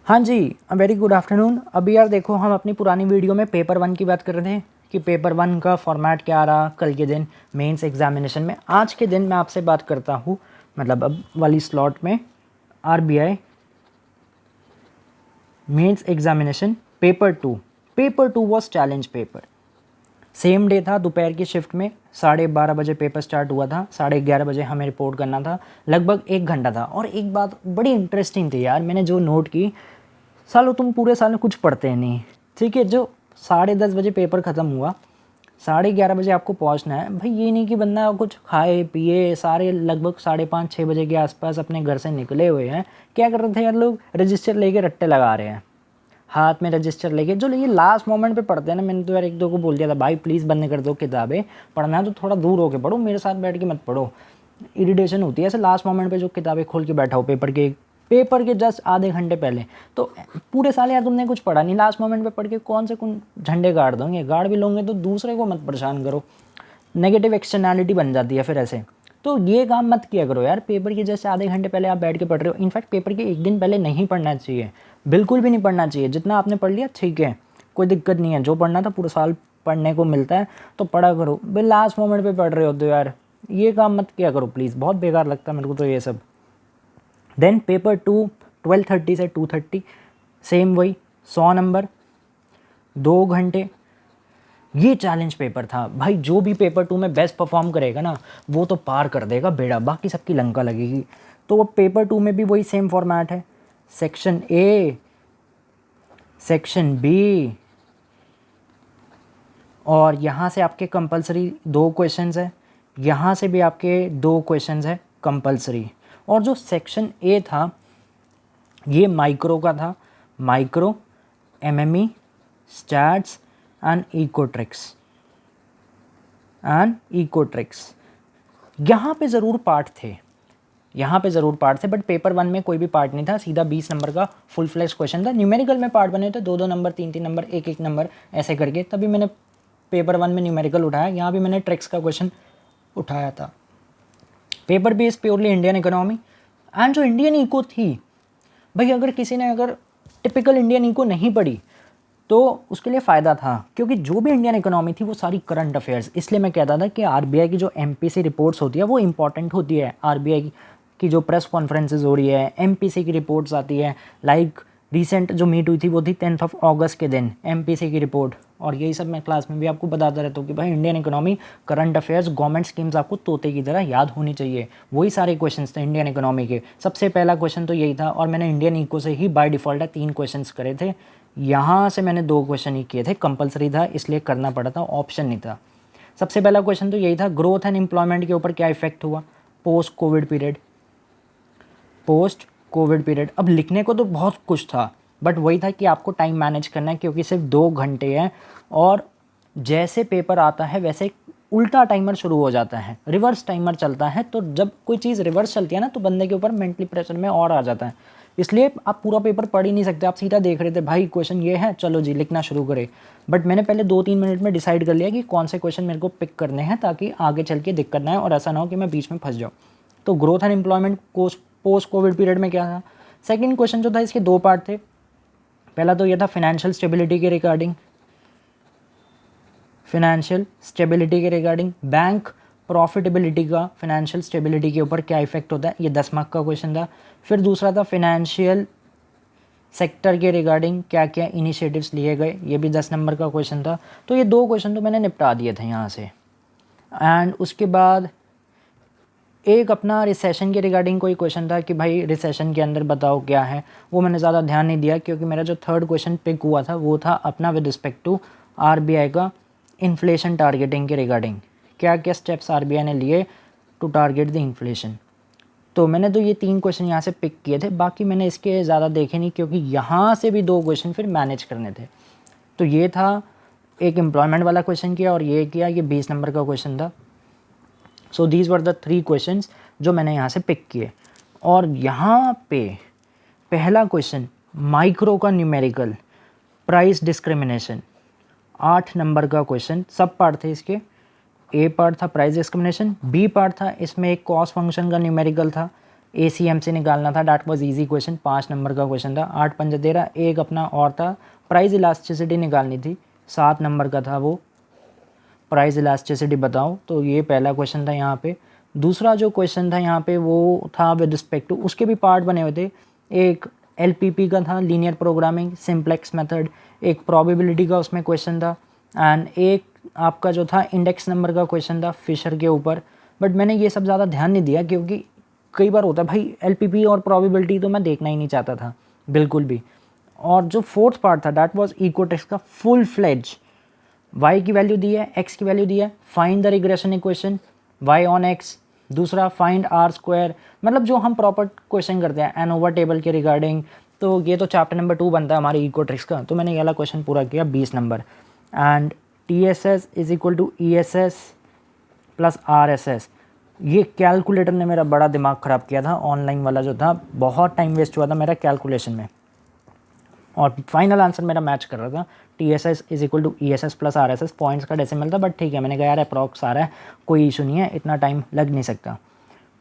हाँ जी, very good afternoon. अभी यार देखो, हम अपनी पुरानी वीडियो में पेपर 1 की बात कर रहे थे कि पेपर 1 का फॉर्मेट क्या रहा कल के दिन मेंस एग्जामिनेशन में। आज के दिन मैं आपसे बात करता हूँ, मतलब अब वाली स्लॉट में, RBI mains examination paper 2। Paper 2 was challenge paper. Same day था, दोपहर की शिफ्ट में 12:30 बजे पेपर स्टार्ट हुआ था, 11:30 बजे हमें रिपोर्ट करना था। लगभग 1 घंटा था। और एक बात बड़ी इंटरेस्टिंग थी यार, मैंने जो नोट की, सालो तुम पूरे साल में कुछ पढ़ते नहीं, ठीक है। जो 10:30 बजे पेपर ख़त्म हुआ, 11:30 बजे आपको पहुंचना है भाई। ये नहीं कि बंदा कुछ खाए पिए, सारे लगभग 5:30-6 बजे के आसपास अपने घर से निकले हुए हैं। क्या कर रहे थे यार लोग? रजिस्टर लेके रट्टे लगा रहे हैं, हाथ में रजिस्टर लेके। जो ये लास्ट मोमेंट पे पढ़ते हैं ना, मैंने तो यार 1-2 को बोल दिया था, भाई प्लीज़ बंद कर दो किताबें, पढ़ना है तो थोड़ा दूर होके पढ़ो, मेरे साथ बैठ के मत पढ़ो, इरिटेशन होती है ऐसे लास्ट मोमेंट पे जो किताबें खोल के बैठा हो पेपर के जस्ट आधे घंटे पहले। तो पूरे साल यार तुमने कुछ पढ़ा नहीं, लास्ट मोमेंट पे पढ़ के कौन से कौन झंडे गाड़ दोगे? गाड़ भी लोगे तो दूसरे को मत परेशान करो, नेगेटिव एक्सटर्नैलिटी बन जाती है फिर ऐसे। तो ये काम मत किया करो यार, पेपर के जैसे आधे घंटे पहले आप बैठ के पढ़ रहे हो। इनफैक्ट पेपर के एक दिन पहले नहीं पढ़ना चाहिए, बिल्कुल भी नहीं पढ़ना चाहिए। जितना आपने पढ़ लिया ठीक है, कोई दिक्कत नहीं है, जो पढ़ना था पूरा साल पढ़ने को मिलता है तो पढ़ा करो। भाई लास्ट मोमेंट पे पढ़ रहे हो तो यार ये काम मत किया करो प्लीज़, बहुत बेकार लगता है मेरे को तो ये सब। देन पेपर 2 12:30 से 2:30, सेम वही 100 नंबर, 2 घंटे। ये चैलेंज पेपर था भाई। जो भी पेपर 2 में बेस्ट परफॉर्म करेगा ना, वो तो पार कर देगा बेड़ा, बाकी सबकी लंका लगेगी। तो वो पेपर 2 में भी वही सेम फॉर्मेट है, सेक्शन ए, सेक्शन बी, और यहाँ से आपके कंपलसरी 2 क्वेश्चंस है, यहाँ से भी आपके 2 क्वेश्चंस है कंपलसरी। और जो सेक्शन ए था ये माइक्रो का था, माइक्रो, एमएमई, स्टैट्स एंड इकोट्रिक्स। यहाँ पे ज़रूर पार्ट थे, बट पेपर 1 में कोई भी पार्ट नहीं था, सीधा 20 नंबर का फुल फ्लैश क्वेश्चन था। न्यूमेरिकल में पार्ट बने थे, 2-2 नंबर, 3-3 नंबर, 1-1 नंबर ऐसे करके। तभी मैंने पेपर 1 में न्यूमेरिकल उठाया, यहाँ भी मैंने ट्रिक्स का क्वेश्चन उठाया था। Paper based purely Indian economy. And जो इंडियन इको थी भाई, अगर किसी ने टिपिकल इंडियन इको नहीं पढ़ी तो उसके लिए फ़ायदा था, क्योंकि जो भी इंडियन इकोनॉमी थी वो सारी करंट अफेयर्स। इसलिए मैं कहता था कि आरबीआई की जो एमपीसी रिपोर्ट्स होती है वो इंपॉर्टेंट होती है। आरबीआई की जो प्रेस कॉन्फ्रेंसेज हो रही है, एमपीसी की रिपोर्ट्स आती है। लाइक रिसेंट जो मीट हुई थी वो थी 10 अगस्त के दिन, एमपीसी की रिपोर्ट। और यही सब मैं क्लास में भी आपको बताता रहता हूँ कि भाई Indian economy, current affairs, government schemes आपको तोते की तरह याद होनी चाहिए। वही सारे क्वेश्चंस थे इंडियन इकोनॉमी के। सबसे पहला क्वेश्चन तो यही था, और मैंने इंडियन इको से ही बाय डिफ़ॉल्ट 3 क्वेश्चंस करे थे। यहाँ से मैंने 2 क्वेश्चन ही किए थे, कंपलसरी था इसलिए करना पड़ा था, ऑप्शन नहीं था। सबसे पहला क्वेश्चन तो यही था, ग्रोथ एंड एम्प्लॉयमेंट के ऊपर क्या इफेक्ट हुआ पोस्ट कोविड पीरियड। अब लिखने को तो बहुत कुछ था, बट वही था कि आपको टाइम मैनेज करना है, क्योंकि सिर्फ 2 घंटे हैं। और जैसे पेपर आता है वैसे उल्टा टाइमर शुरू हो जाता है, रिवर्स टाइमर चलता है। तो जब कोई चीज़ रिवर्स चलती है ना, तो बंदे के ऊपर मेंटली प्रेशर में और आ जाता है। इसलिए आप पूरा पेपर पढ़ ही नहीं सकते, आप सीधा देख रहे थे भाई क्वेश्चन ये है, चलो जी लिखना शुरू करें। बट मैंने पहले 2-3 मिनट में डिसाइड कर लिया कि कौन से क्वेश्चन मेरे को पिक करने हैं, ताकि आगे चल के दिक्कत ना है और ऐसा ना हो कि मैं बीच में फंस जाऊँ। तो growth and employment post Covid period में क्या था। सेकेंड क्वेश्चन जो था, इसके 2 पार्ट थे। पहला तो ये था फाइनेंशियल स्टेबिलिटी के रिगार्डिंग, बैंक प्रॉफिटेबिलिटी का फाइनेंशियल स्टेबिलिटी के ऊपर क्या इफेक्ट होता है, ये 10 मार्क का क्वेश्चन था। फिर दूसरा था फाइनेंशियल सेक्टर के रिगार्डिंग क्या क्या इनिशिएटिव्स लिए गए, ये भी 10 नंबर का क्वेश्चन था। तो ये 2 क्वेश्चन तो मैंने निपटा दिए थे यहाँ से। एंड उसके बाद एक अपना रिसेशन के रिगार्डिंग कोई क्वेश्चन था कि भाई रिसेशन के अंदर बताओ क्या है। वो मैंने ज़्यादा ध्यान नहीं दिया, क्योंकि मेरा जो थर्ड क्वेश्चन पिक हुआ था वो था अपना विद रिस्पेक्ट टू आरबीआई का इन्फ्लेशन टारगेटिंग के रिगार्डिंग, क्या क्या स्टेप्स आरबीआई ने लिए टू टारगेट द इन्फ्लेशन। तो मैंने तो ये 3 क्वेश्चन यहाँ से पिक किए थे, बाकी मैंने इसके ज़्यादा देखे नहीं, क्योंकि यहाँ से भी 2 क्वेश्चन फिर मैनेज करने थे। तो ये था, एक एम्प्लॉयमेंट वाला क्वेश्चन किया और ये किया, ये 20 नंबर का क्वेश्चन था। So these were the 3 questions जो मैंने यहाँ से पिक किए। और यहाँ पे पहला क्वेश्चन माइक्रो का न्यूमेरिकल, प्राइस डिस्क्रिमिनेशन, 8 नंबर का क्वेश्चन। सब पार्ट थे इसके। ए पार्ट था प्राइस डिस्क्रिमिनेशन, बी पार्ट था इसमें एक कॉस्ट फंक्शन का न्यूमेरिकल था, ACMC निकालना था, that was easy question, 5 number का क्वेश्चन था, 8 पंजे 13। एक अपना और था, प्राइस इलास्टिसिटी निकालनी थी, 7 नंबर का था वो, प्राइस इलास्टिसिटी बताओ। तो ये पहला क्वेश्चन था यहाँ पे। दूसरा जो क्वेश्चन था यहाँ पे वो था विद रिस्पेक्ट टू, उसके भी पार्ट बने हुए थे। एक LPP का था, लीनियर प्रोग्रामिंग सिंप्लेक्स मेथड, एक प्रोबेबिलिटी का उसमें क्वेश्चन था, एंड एक आपका जो था इंडेक्स नंबर का क्वेश्चन था फिशर के ऊपर। बट मैंने ये सब ज़्यादा ध्यान नहीं दिया क्योंकि कई बार होता है भाई LPP और प्रोबेबिलिटी तो मैं देखना ही नहीं चाहता था बिल्कुल भी। और जो फोर्थ पार्ट था डैट वाज इकोटेक्स का फुल फ्लेज, y की वैल्यू दी है, x की वैल्यू दी है, find the regression equation y on x, दूसरा फाइंड r स्क्वायर, मतलब जो हम प्रॉपर क्वेश्चन करते हैं एनोवा टेबल के रिगार्डिंग। तो ये तो चैप्टर नंबर 2 बनता है हमारे इकोट्रिक्स का। तो मैंने ये वाला क्वेश्चन पूरा किया 20 नंबर। And TSS is equal to ESS plus RSS। ये कैलकुलेटर ने मेरा बड़ा दिमाग ख़राब किया था, ऑनलाइन वाला जो था, बहुत टाइम वेस्ट हुआ था मेरा कैलकुलेशन में, और फाइनल आंसर मेरा मैच कर रहा था। TSS is equal to ESS plus RSS, points का डेसिमल था, बट ठीक है, मैंने कहा यार अप्रॉक्स आ रहा है, कोई इशू नहीं है, इतना टाइम लग नहीं सकता।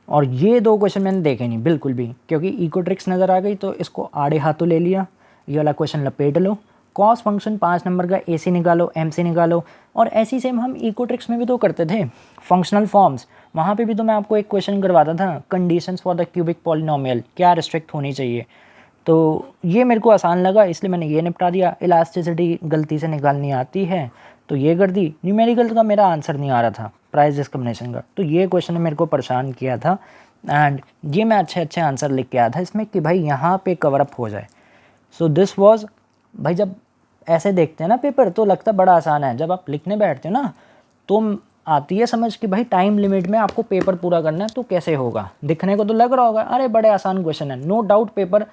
और ये 2 क्वेश्चन मैंने देखे नहीं बिल्कुल भी, क्योंकि इकोट्रिक्स नज़र आ गई तो इसको आड़े हाथों ले लिया, ये वाला क्वेश्चन लपेट लो। कॉस फंक्शन 5 नंबर का AC निकालो, MC निकालो। और ऐसी सेम हम इकोट्रिक्स में भी तो करते थे, फंक्शनल फॉर्म्स, वहाँ पे भी तो मैं आपको एक क्वेश्चन करवाता था, conditions for the cubic polynomial क्या रिस्ट्रिक्ट होनी चाहिए। तो ये मेरे को आसान लगा, इसलिए मैंने ये निपटा दिया। इलास्टिसिटी गलती से निकालनी आती है तो ये कर दी। न्यूमेरिकल का मेरा आंसर नहीं आ रहा था, प्राइस डिस्क्रिमिनेशन का, तो ये क्वेश्चन ने मेरे को परेशान किया था। एंड ये मैं अच्छे अच्छे आंसर लिख के आया था इसमें कि भाई यहाँ पे कवर अप हो जाए। सो दिस वाज, भाई जब ऐसे देखते हैं ना पेपर तो लगता बड़ा आसान है, जब आप लिखने बैठते हो ना तो आती है समझ कि भाई टाइम लिमिट में आपको पेपर पूरा करना है तो कैसे होगा। दिखने को तो लग रहा होगा अरे बड़े आसान क्वेश्चन है, नो डाउट पेपर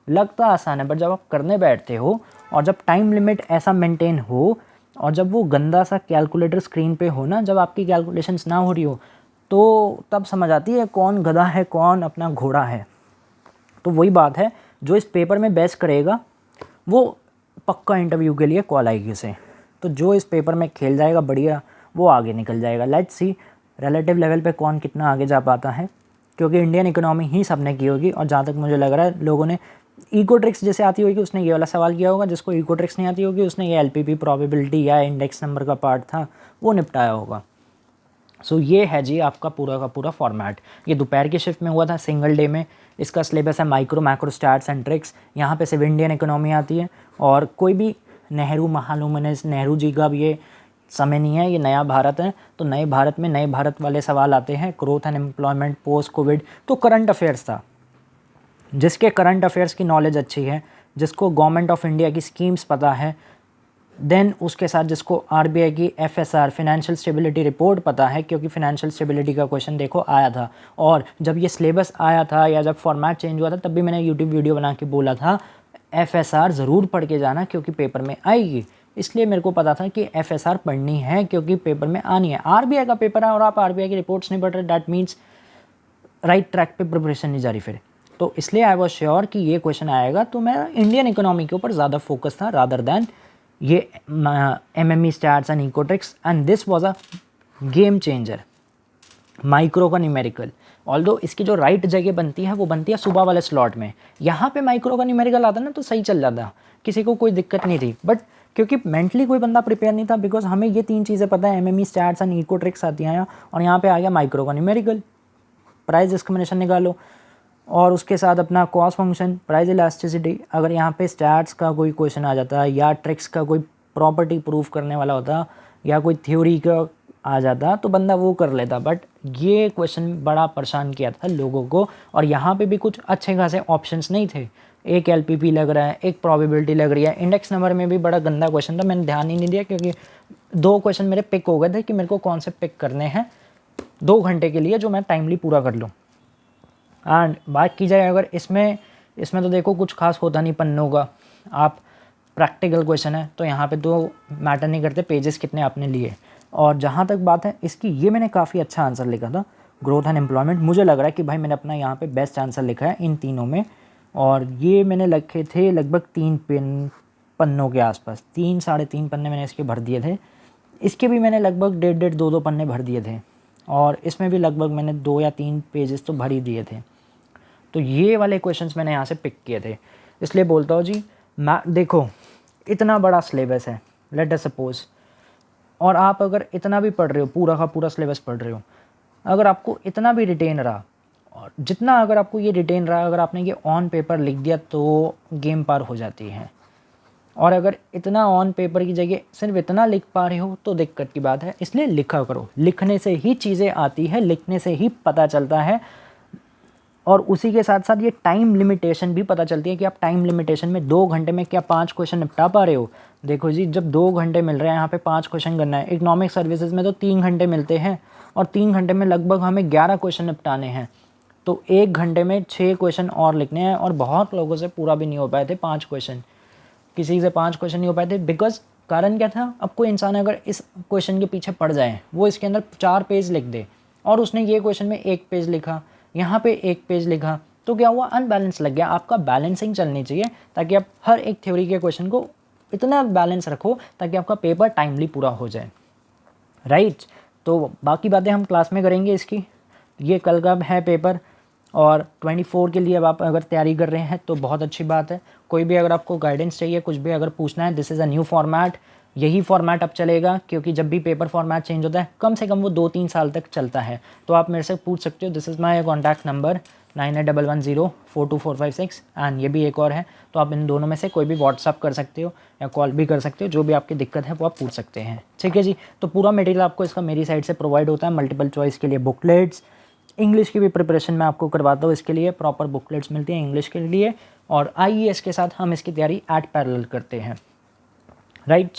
लगता आसान है, बट जब आप करने बैठते हो और जब टाइम लिमिट ऐसा मेंटेन हो और जब वो गंदा सा कैलकुलेटर स्क्रीन पे हो ना, जब आपकी कैलकुलेशंस ना हो रही हो, तो तब समझ आती है कौन गधा है कौन अपना घोड़ा है। तो वही बात है, जो इस पेपर में बेस्ट करेगा वो पक्का इंटरव्यू के लिए कॉल आएगी उसे। तो जो इस पेपर में खेल जाएगा बढ़िया वो आगे निकल जाएगा। लेट्स सी रिलेटिव लेवल पे कौन कितना आगे जा पाता है, क्योंकि इंडियन इकोनॉमी ही सबने की होगी। और जहाँ तक मुझे लग रहा है लोगों ने इकोट्रिक्स जैसे आती होगी उसने ये वाला सवाल किया होगा, जिसको इकोट्रिक्स नहीं आती होगी उसने ये LPP प्रोबेबिलिटी या इंडेक्स नंबर का पार्ट था वो निपटाया होगा। सो ये है जी आपका पूरा का पूरा फॉर्मेट। ये दोपहर की शिफ्ट में हुआ था, सिंगल डे में। इसका सिलेबस है micro macro stats and tricks. यहाँ पे सिर्फ इंडियन इकोनॉमी आती है और कोई भी नेहरू महालुमिनस नेहरू जी का भी ये समय नहीं है, ये नया भारत है। तो नए भारत में नए भारत वाले सवाल आते हैं, growth and employment post Covid. तो करंट अफेयर्स था, जिसके करंट अफेयर्स की नॉलेज अच्छी है, जिसको गवर्नमेंट ऑफ इंडिया की स्कीम्स पता है, देन उसके साथ जिसको RBI की FSR फाइनेंशियल स्टेबिलिटी रिपोर्ट पता है, क्योंकि फाइनेंशियल स्टेबिलिटी का क्वेश्चन देखो आया था। और जब ये सिलेबस आया था या जब फॉर्मेट चेंज हुआ था तब भी मैंने यूट्यूब वीडियो बना के बोला था FSR ज़रूर पढ़ के जाना क्योंकि पेपर में आएगी। इसलिए मेरे को पता था कि FSR पढ़नी है क्योंकि पेपर में आनी है। RBI का पेपर है और आप RBI की रिपोर्ट्स नहीं पढ़ रहे, डैट मीन्स राइट ट्रैक पे प्रिपरेशन नहीं जारी फिर। तो इसलिए आई वॉज श्योर कि ये क्वेश्चन आएगा, तो मैं इंडियन इकोनॉमी के ऊपर ज़्यादा फोकस था रादर दैन ये MME stats and econometrics. And this was a game changer micro का न्यूमेरिकल। ऑल्दो इसकी जो राइट जगह बनती है वो बनती है सुबह वाले स्लॉट में। यहाँ पे माइक्रो का न्यूमेरिकल आता ना तो सही चल जाता, किसी को कोई दिक्कत नहीं थी। बट क्योंकि मेंटली कोई बंदा प्रिपेयर नहीं था, बिकॉज हमें ये 3 चीज़ें पता है, MME स्टैट्स एंड इकोट्रिक्स आती हैं और यहाँ पे आ गया माइक्रो का न्यूमेरिकल। प्राइस डिस्क्रिमिनेशन निकालो और उसके साथ अपना कॉस्ट फंक्शन, प्राइस इलास्टिसिटी। अगर यहाँ पे स्टैट्स का कोई क्वेश्चन आ जाता या ट्रिक्स का कोई प्रॉपर्टी प्रूफ करने वाला होता या कोई थ्योरी का आ जाता तो बंदा वो कर लेता। बट ये क्वेश्चन बड़ा परेशान किया था लोगों को, और यहाँ पे भी कुछ अच्छे खासे ऑप्शंस नहीं थे। एक LPP लग रहा है, एक प्रोबेबिलिटी लग रही है, इंडेक्स नंबर में भी बड़ा गंदा क्वेश्चन था, मैंने ध्यान ही नहीं दिया क्योंकि 2 क्वेश्चन मेरे पिक हो गए थे कि मेरे को कौन से पिक करने हैं 2 घंटे के लिए जो मैं टाइमली पूरा कर लूँ। एंड बात की जाए अगर इसमें तो देखो कुछ खास होता नहीं पन्नों का, आप प्रैक्टिकल क्वेश्चन है तो यहाँ पे तो मैटर नहीं करते पेजेस कितने आपने लिए। और जहाँ तक बात है इसकी, ये मैंने काफ़ी अच्छा आंसर लिखा था, ग्रोथ एंड एम्प्लॉयमेंट। मुझे लग रहा है कि भाई मैंने अपना यहाँ पे बेस्ट आंसर लिखा है इन तीनों में, और ये मैंने लिखे थे लगभग 3 पन्नों के आसपास, 3 साढ़े 3 पन्ने मैंने इसके भर दिए थे। इसके भी मैंने लगभग 1.5 2 पन्ने भर दिए थे, और इसमें भी लगभग मैंने 2 या 3 पेजेस तो भर ही दिए थे। तो ये वाले क्वेश्चंस मैंने यहाँ से पिक किए थे, इसलिए बोलता हूँ जी देखो इतना बड़ा सिलेबस है, लेट अस सपोज, और आप अगर इतना भी पढ़ रहे हो, पूरा का पूरा सिलेबस पढ़ रहे हो, अगर आपको इतना भी रिटेन रहा, और जितना अगर आपको ये रिटेन रहा, अगर आपने ये ऑन पेपर लिख दिया तो गेम पार हो जाती है। और अगर इतना ऑन पेपर की जगह सिर्फ इतना लिख पा रहे हो तो दिक्कत की बात है। इसलिए लिखा करो, लिखने से ही चीज़ें आती है, लिखने से ही पता चलता है। और उसी के साथ साथ ये टाइम लिमिटेशन भी पता चलती है कि आप टाइम लिमिटेशन में 2 घंटे में क्या 5 क्वेश्चन निपटा पा रहे हो। देखो जी, जब 2 घंटे मिल रहे हैं यहाँ पे 5 क्वेश्चन करना है, इकोनॉमिक सर्विसेज में तो 3 घंटे मिलते हैं और 3 घंटे में लगभग हमें 11 क्वेश्चन निपटाने हैं, तो 1 घंटे में 6 क्वेश्चन और लिखने हैं। और बहुत लोगों से पूरा भी नहीं हो पाए थे 5 क्वेश्चन, किसी से 5 क्वेश्चन नहीं हो पाए थे, बिकॉज कारण क्या था, अब कोई इंसान अगर इस क्वेश्चन के पीछे पड़ जाए, वो इसके अंदर 4 पेज लिख दे और उसने ये क्वेश्चन में 1 पेज लिखा, यहाँ पे 1 पेज लिखा, तो क्या हुआ, अनबैलेंस लग गया। आपका बैलेंसिंग चलनी चाहिए ताकि आप हर एक थ्योरी के क्वेश्चन को इतना बैलेंस रखो ताकि आपका पेपर टाइमली पूरा हो जाए, राइट। तो बाकी बातें हम क्लास में करेंगे इसकी। ये कल का है पेपर और 24 के लिए अब आप अगर तैयारी कर रहे हैं तो बहुत अच्छी बात है। कोई भी अगर आपको गाइडेंस चाहिए, कुछ भी अगर पूछना है, this is a new format, यही फॉर्मेट अब चलेगा, क्योंकि जब भी पेपर फॉर्मेट चेंज होता है कम से कम वो 2-3 साल तक चलता है। तो आप मेरे से पूछ सकते हो, this is my contact number 9811042456 and ये भी एक और है, तो आप इन दोनों में से कोई भी व्हाट्सअप कर सकते हो या कॉल भी कर सकते हो, जो भी आपकी दिक्कत है वो आप पूछ सकते हैं, ठीक है जी। तो पूरा मटेरियल आपको इसका मेरी साइड से प्रोवाइड होता है, मल्टीपल चॉइस के लिए बुकलेट्स, इंग्लिश की भी प्रिपरेशन मैं आपको करवाता हूँ, इसके लिए प्रॉपर बुकलेट्स मिलती हैं इंग्लिश के लिए, और IES के साथ हम इसकी तैयारी एट पैरेलल करते हैं, राइट।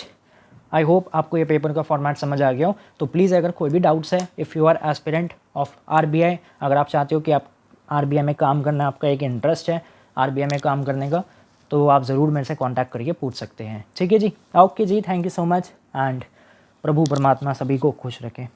आई होप आपको ये पेपर का फॉर्मेट समझ आ गया हो। तो प्लीज़ अगर कोई भी डाउट्स है, if you are aspirant of RBI, अगर आप चाहते हो कि आप RBI में काम करना, आपका एक इंटरेस्ट है RBI में काम करने का, तो आप ज़रूर मेरे से कांटेक्ट करके पूछ सकते हैं, ठीक है जी। ओके जी, thank you so much and प्रभु परमात्मा सभी को खुश रखें।